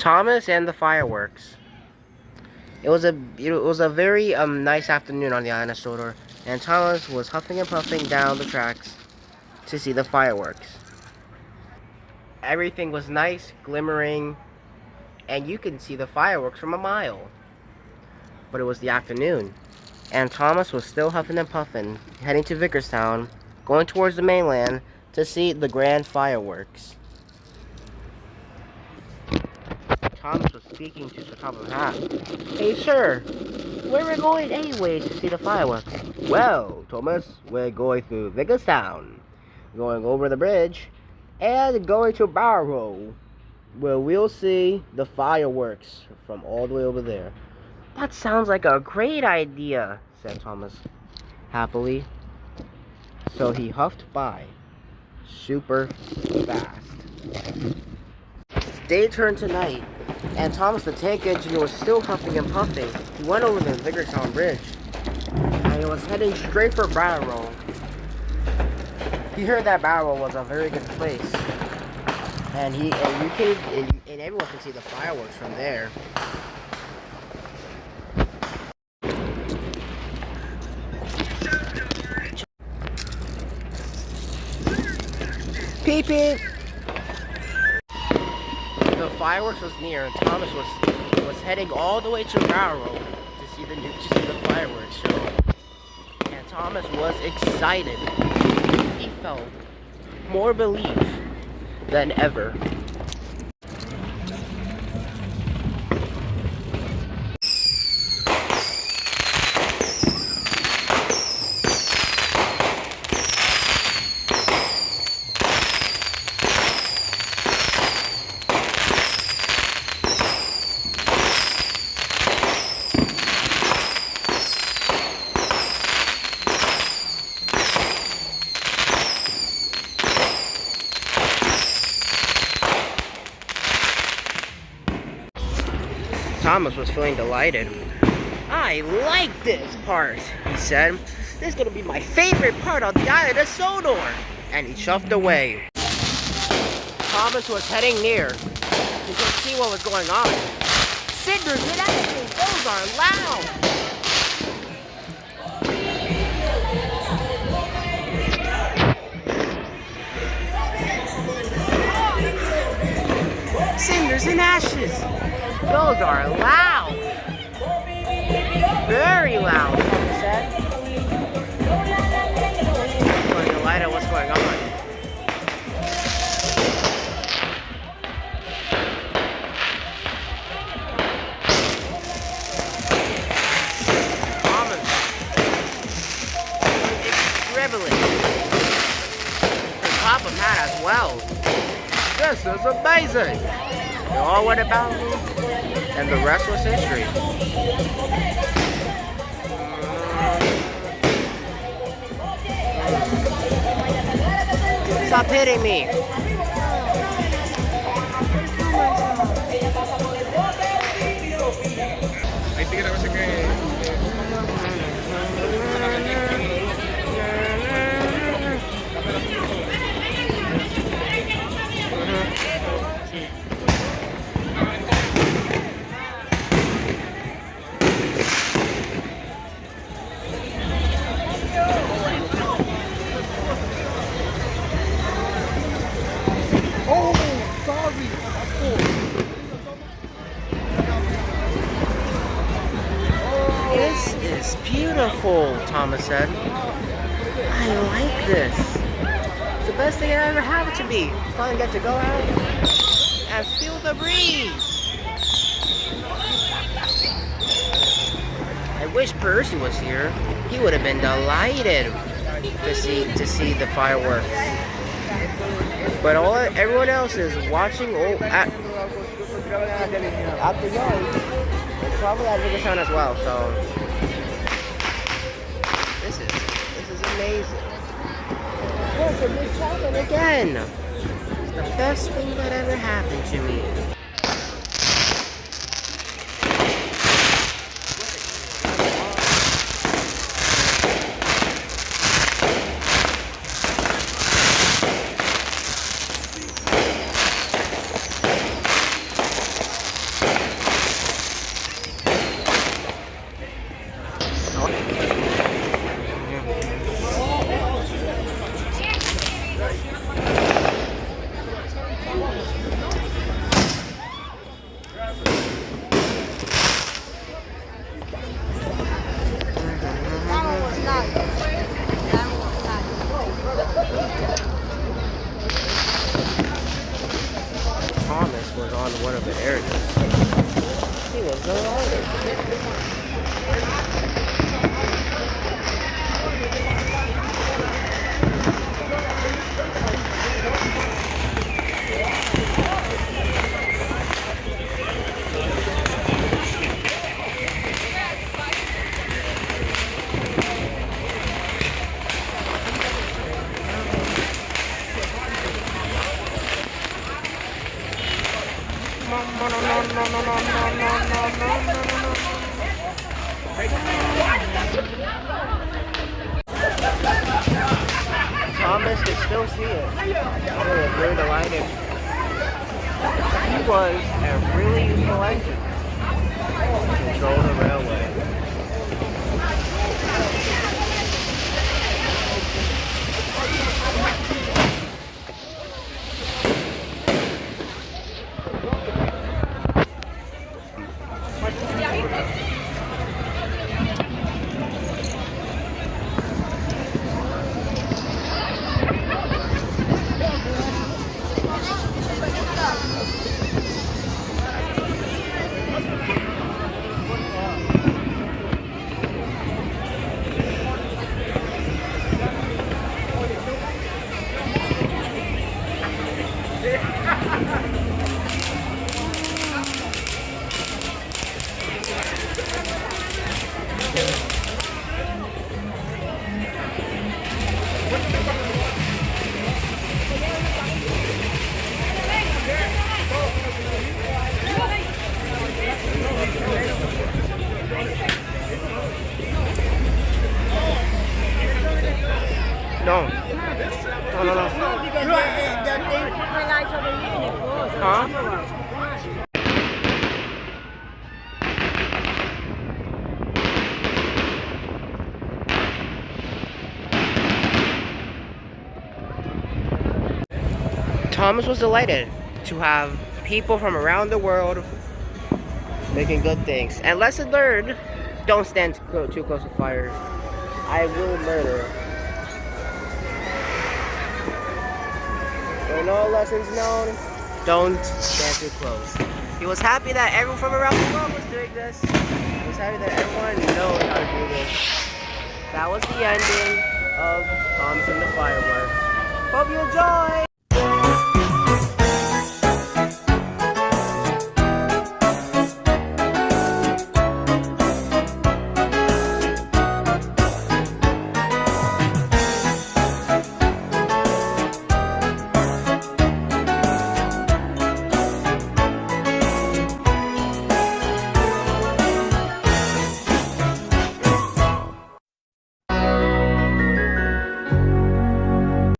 Thomas and the fireworks. It was a very nice afternoon on the island of Sodor, and Thomas was huffing and puffing down the tracks to see the fireworks. Everything was nice, glimmering, and you could see the fireworks from a mile. But it was the afternoon, and Thomas was still huffing and puffing, heading to Vickerstown, going towards the mainland to see the grand fireworks. Thomas was speaking to Sir Topham Hatt. Hey, sir, where are we going anyway to see the fireworks? Well, Thomas, we're going through Vickerstown, going over the bridge, and going to Barrow, where we'll see the fireworks from all the way over there. That sounds like a great idea, said Thomas, happily. So he huffed by, super fast. Day turned to night, and Thomas the tank engineer was still huffing and puffing. He went over the Vickerstown Bridge, and he was heading straight for Barrow. He heard that Barrow was a very good place, and everyone can see the fireworks from there. Peep peep! The fireworks was near, and Thomas was heading all the way to Barrow to see the fireworks show. And Thomas was excited. He felt more belief than ever. Thomas was feeling delighted. I like this part, he said. This is going to be my favorite part of the island of Sodor. And he shuffled away. Thomas was heading near to just see what was going on. Cinders and everything, those are loud. Cinders and ashes. Those are loud. Very loud, Thomas said. Putting a light on what's going on. Thomas is scribbling. The top of hat as well. This is amazing. They all went about me, and the rest was history. Stop hitting me. This is beautiful, Thomas said. I like this. It's the best thing that ever happened to me. Finally get to go out and feel the breeze. I wish Percy was here. He would have been delighted to see the fireworks. But everyone else is watching at the yard. Probably at Vickerstown as well, so this is amazing. Look, it just happened again. It's the best thing that ever happened to me. Thomas was on one of the areas. He was delighted. Thomas can still see it. He was very delighted. He was a really useful engine to control the railway. No. No. No, because they realize over here and it goes. Huh? Thomas was delighted to have people from around the world making good things. And lesson learned, don't stand too close to fire. I will murder. There are no lessons known, don't stand too close. He was happy that everyone from around the world was doing this. He was happy that everyone knows how to do this. That was the ending of Thomas and the Fireworks. Hope you enjoy!